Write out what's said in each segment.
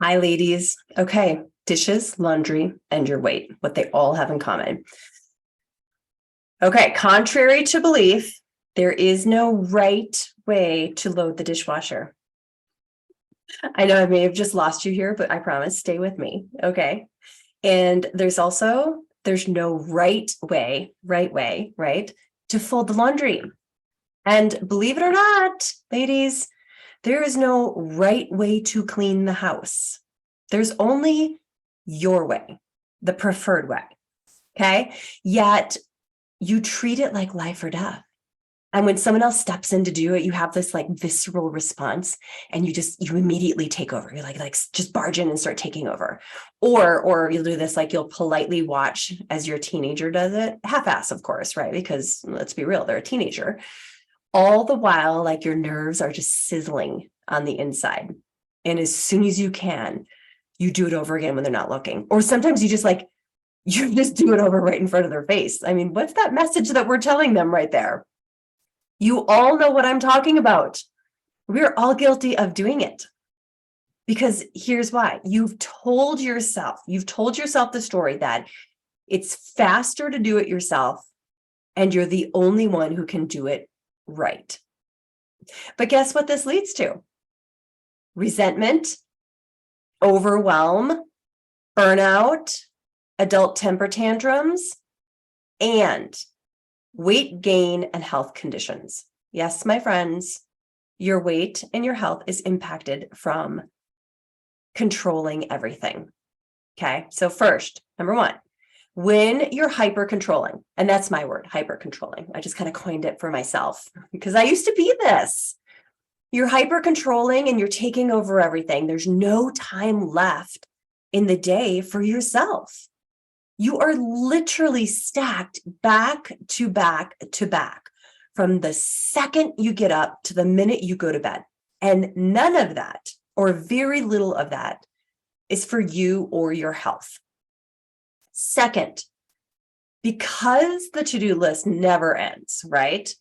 Hi, ladies. Okay, dishes, laundry, and your weight, what they all have in common. Okay, contrary to belief, there is no right way to load the dishwasher. I know I may have just lost you here, but I promise, stay with me. Okay. And there's no right way, right, to fold the laundry. And believe it or not, ladies, there is no right way to clean the house. There's only your way, the preferred way. Okay. Yet you treat it like life or death. And when someone else steps in to do it, you have this like visceral response and you immediately take over. You're like just barge in and start taking over. Or you'll do this, like you'll politely watch as your teenager does it, half-ass, of course, right? Because let's be real, they're a teenager. All the while, like your nerves are just sizzling on the inside. And as soon as you can, you do it over again when they're not looking. Or sometimes you just do it over right in front of their face. I mean, what's that message that we're telling them right there? You all know what I'm talking about. We're all guilty of doing it. Because here's why. You've told yourself the story that it's faster to do it yourself, and you're the only one who can do it right. But guess what this leads to? Resentment, overwhelm, burnout, adult temper tantrums, and weight gain and health conditions. Yes, my friends, your weight and your health is impacted from controlling everything. Okay, so first, number one, when you're hyper controlling, and that's my word, hyper controlling. I just kind of coined it for myself because I used to be this. You're hyper controlling and you're taking over everything. There's no time left in the day for yourself. You are literally stacked back to back to back from the second you get up to the minute you go to bed. And none of that, or very little of that, is for you or your health. Second, because the to-do list never ends, right?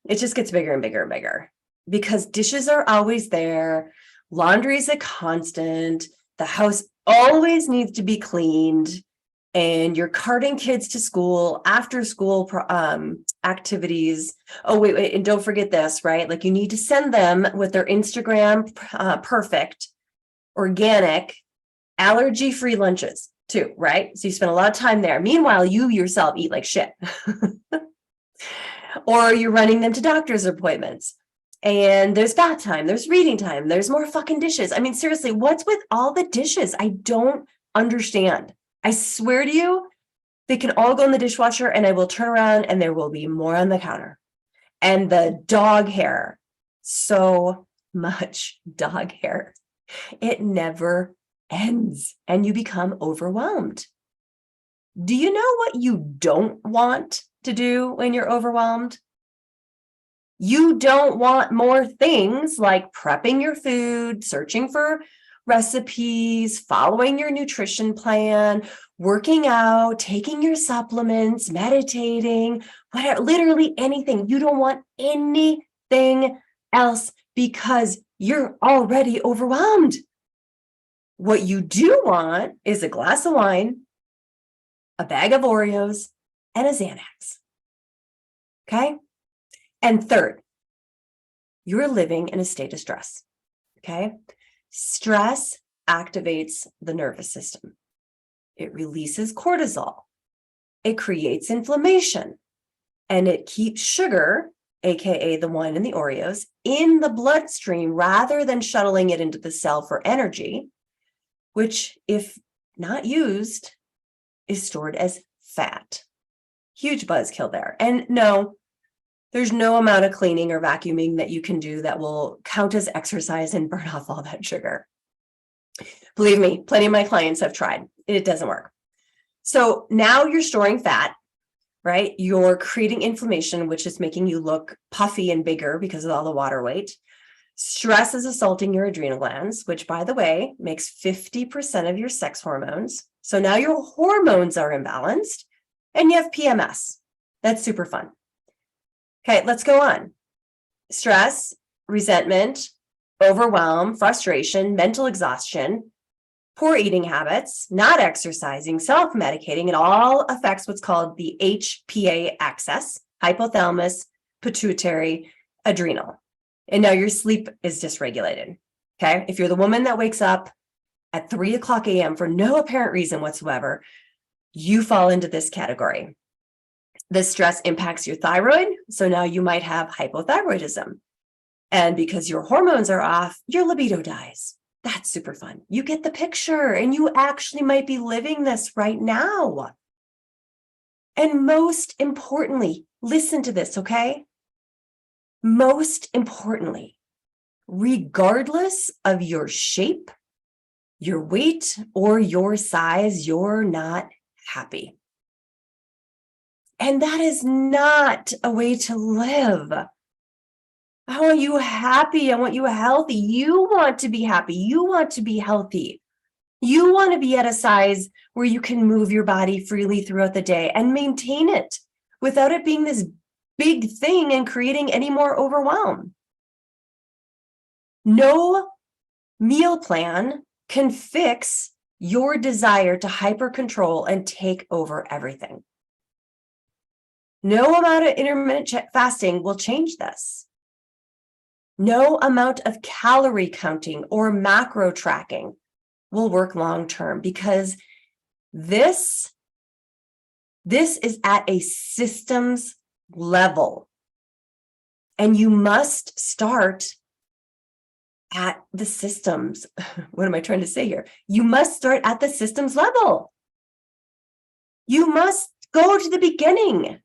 It just gets bigger and bigger and bigger because dishes are always there. Laundry is a constant. The house always needs to be cleaned. And you're carting kids to school, after school activities. Oh, wait, and don't forget this, right? Like you need to send them with their Instagram perfect, organic, allergy-free lunches too, right? So you spend a lot of time there. Meanwhile, you yourself eat like shit. Or you're running them to doctor's appointments. And there's bath time, there's reading time, there's more fucking dishes. I mean, seriously, what's with all the dishes? I don't understand. I swear to you, they can all go in the dishwasher and I will turn around and there will be more on the counter. And the dog hair, so much dog hair. It never ends and you become overwhelmed. Do you know what you don't want to do when you're overwhelmed? You don't want more things like prepping your food, searching for recipes, following your nutrition plan, working out, taking your supplements, meditating, whatever, literally anything. You don't want anything else because you're already overwhelmed. What you do want is a glass of wine, a bag of Oreos, and a Xanax. Okay? And third, you're living in a state of stress. Okay? Stress activates the nervous system. It releases cortisol. It creates inflammation. And it keeps sugar, aka the wine and the Oreos, in the bloodstream rather than shuttling it into the cell for energy, which, if not used, is stored as fat. Huge buzzkill there. And no, there's no amount of cleaning or vacuuming that you can do that will count as exercise and burn off all that sugar. Believe me, plenty of my clients have tried. It doesn't work. So now you're storing fat, right? You're creating inflammation, which is making you look puffy and bigger because of all the water weight. Stress is assaulting your adrenal glands, which, by the way, makes 50% of your sex hormones. So now your hormones are imbalanced and you have PMS. That's super fun. Okay, let's go on. Stress, resentment, overwhelm, frustration, mental exhaustion, poor eating habits, not exercising, self-medicating. It all affects what's called the HPA axis, hypothalamus, pituitary, adrenal. And now your sleep is dysregulated. Okay. If you're the woman that wakes up at 3:00 a.m. for no apparent reason whatsoever, you fall into this category. The stress impacts your thyroid. So now you might have hypothyroidism. And because your hormones are off, your libido dies. That's super fun. You get the picture, and you actually might be living this right now. And most importantly, listen to this, okay? Most importantly, regardless of your shape, your weight, or your size, you're not happy. And that is not a way to live. I want you happy. I want you healthy. You want to be happy. You want to be healthy. You want to be at a size where you can move your body freely throughout the day and maintain it without it being this big thing and creating any more overwhelm. No meal plan can fix your desire to hyper control and take over everything. No amount of intermittent fasting will change this. No amount of calorie counting or macro tracking will work long-term, because this is at a systems level. And you must start at the systems. What am I trying to say here? You must start at the systems level. You must go to the beginning.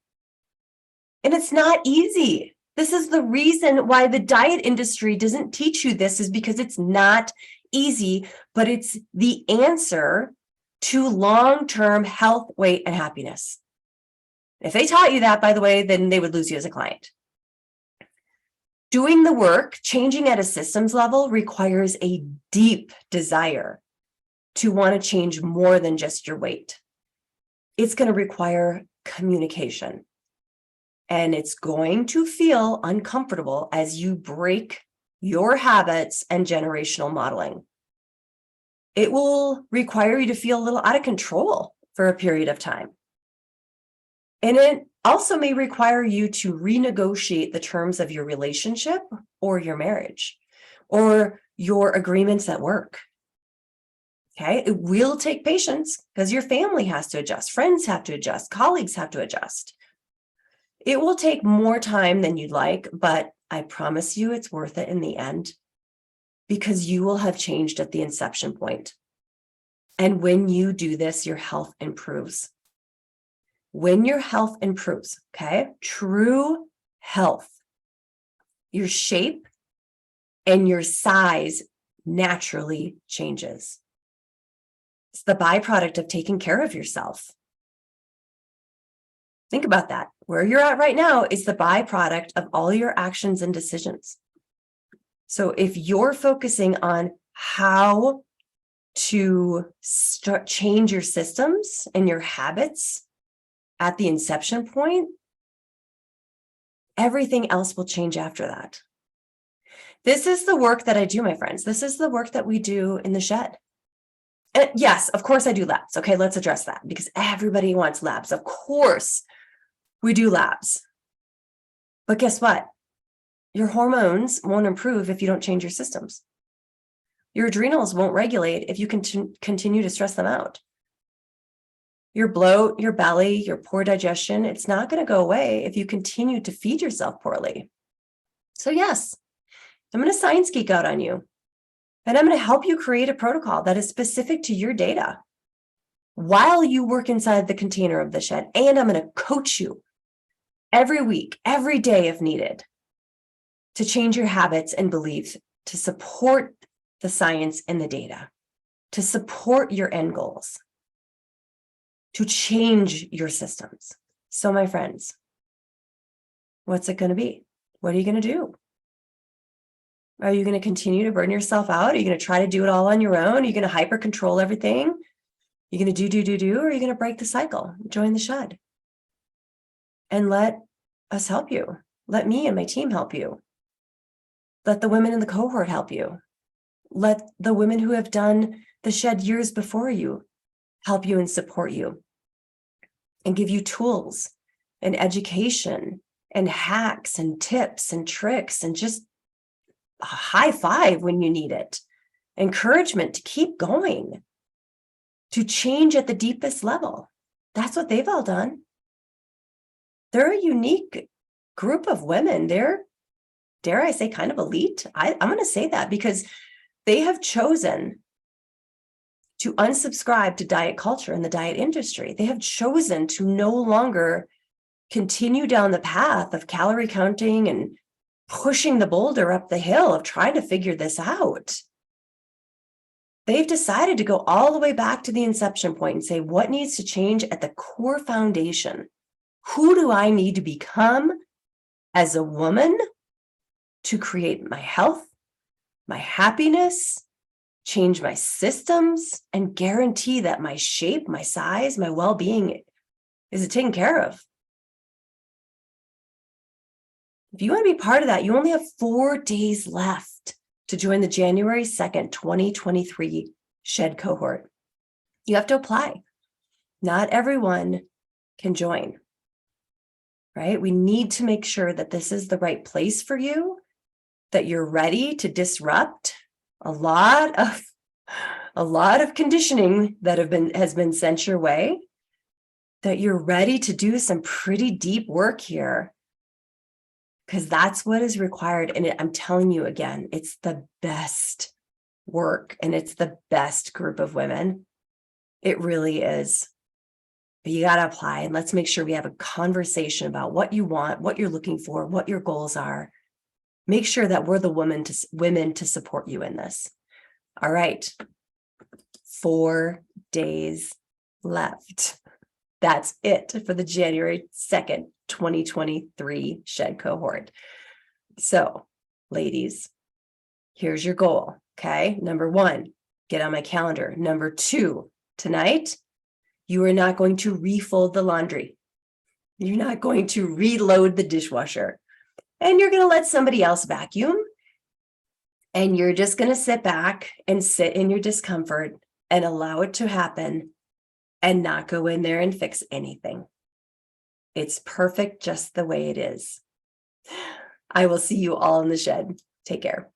And it's not easy. This is the reason why the diet industry doesn't teach you this, is because it's not easy, but it's the answer to long-term health, weight, and happiness. If they taught you that, by the way, then they would lose you as a client. Doing the work, changing at a systems level, requires a deep desire to want to change more than just your weight. It's going to require communication. And it's going to feel uncomfortable as you break your habits and generational modeling. It will require you to feel a little out of control for a period of time. And it also may require you to renegotiate the terms of your relationship or your marriage or your agreements at work. Okay, it will take patience because your family has to adjust, friends have to adjust, colleagues have to adjust. It will take more time than you'd like, but I promise you it's worth it in the end, because you will have changed at the inception point. And when you do this, your health improves. When your health improves, okay, true health, your shape and your size naturally changes. It's the byproduct of taking care of yourself. Think about that. Where you're at right now is the byproduct of all your actions and decisions. So if you're focusing on how to change your systems and your habits at the inception point, everything else will change after that. This is the work that I do, my friends. This is the work that we do in the shed. And yes, of course I do labs. Okay, let's address that, because everybody wants labs. Of course we do labs. But guess what? Your hormones won't improve if you don't change your systems. Your adrenals won't regulate if you continue to stress them out. Your bloat, your belly, your poor digestion, it's not going to go away if you continue to feed yourself poorly. So yes, I'm going to science geek out on you. And I'm going to help you create a protocol that is specific to your data while you work inside the container of the shed. And I'm going to coach you every week, every day if needed, to change your habits and beliefs, to support the science and the data, to support your end goals, to change your systems. So my friends, what's it going to be? What are you going to do? Are you going to continue to burn yourself out? Are you going to try to do it all on your own? Are you going to hyper control everything? Are you going to do, or are you going to break the cycle? Join the shed. And let us help you. Let me and my team help you. Let the women in the cohort help you. Let the women who have done the shed years before you help you and support you and give you tools and education and hacks and tips and tricks and just a high five when you need it. Encouragement to keep going, to change at the deepest level. That's what they've all done. They're a unique group of women. They're, dare I say, kind of elite. I'm going to say that because they have chosen to unsubscribe to diet culture and the diet industry. They have chosen to no longer continue down the path of calorie counting and pushing the boulder up the hill of trying to figure this out. They've decided to go all the way back to the inception point and say, what needs to change at the core foundation? Who do I need to become as a woman to create my health, my happiness, change my systems, and guarantee that my shape, my size, my well-being is taken care of? If you want to be part of that, you only have 4 days left to join the January 2nd, 2023 Shed cohort. You have to apply. Not everyone can join, right? We need to make sure that this is the right place for you, that you're ready to disrupt a lot of conditioning that has been sent your way, that you're ready to do some pretty deep work here, because that's what is required. And I'm telling you again, it's the best work and it's the best group of women. It really is. But you got to apply, and let's make sure we have a conversation about what you want, what you're looking for, what your goals are. Make sure that we're the women to support you in this. All right. 4 days left. That's it for the January 2nd, 2023 Shed cohort. So, ladies, here's your goal. Okay. Number 1, get on my calendar. Number 2, tonight, you are not going to refold the laundry. You're not going to reload the dishwasher. And you're going to let somebody else vacuum. And you're just going to sit back and sit in your discomfort and allow it to happen and not go in there and fix anything. It's perfect just the way it is. I will see you all in the shed. Take care.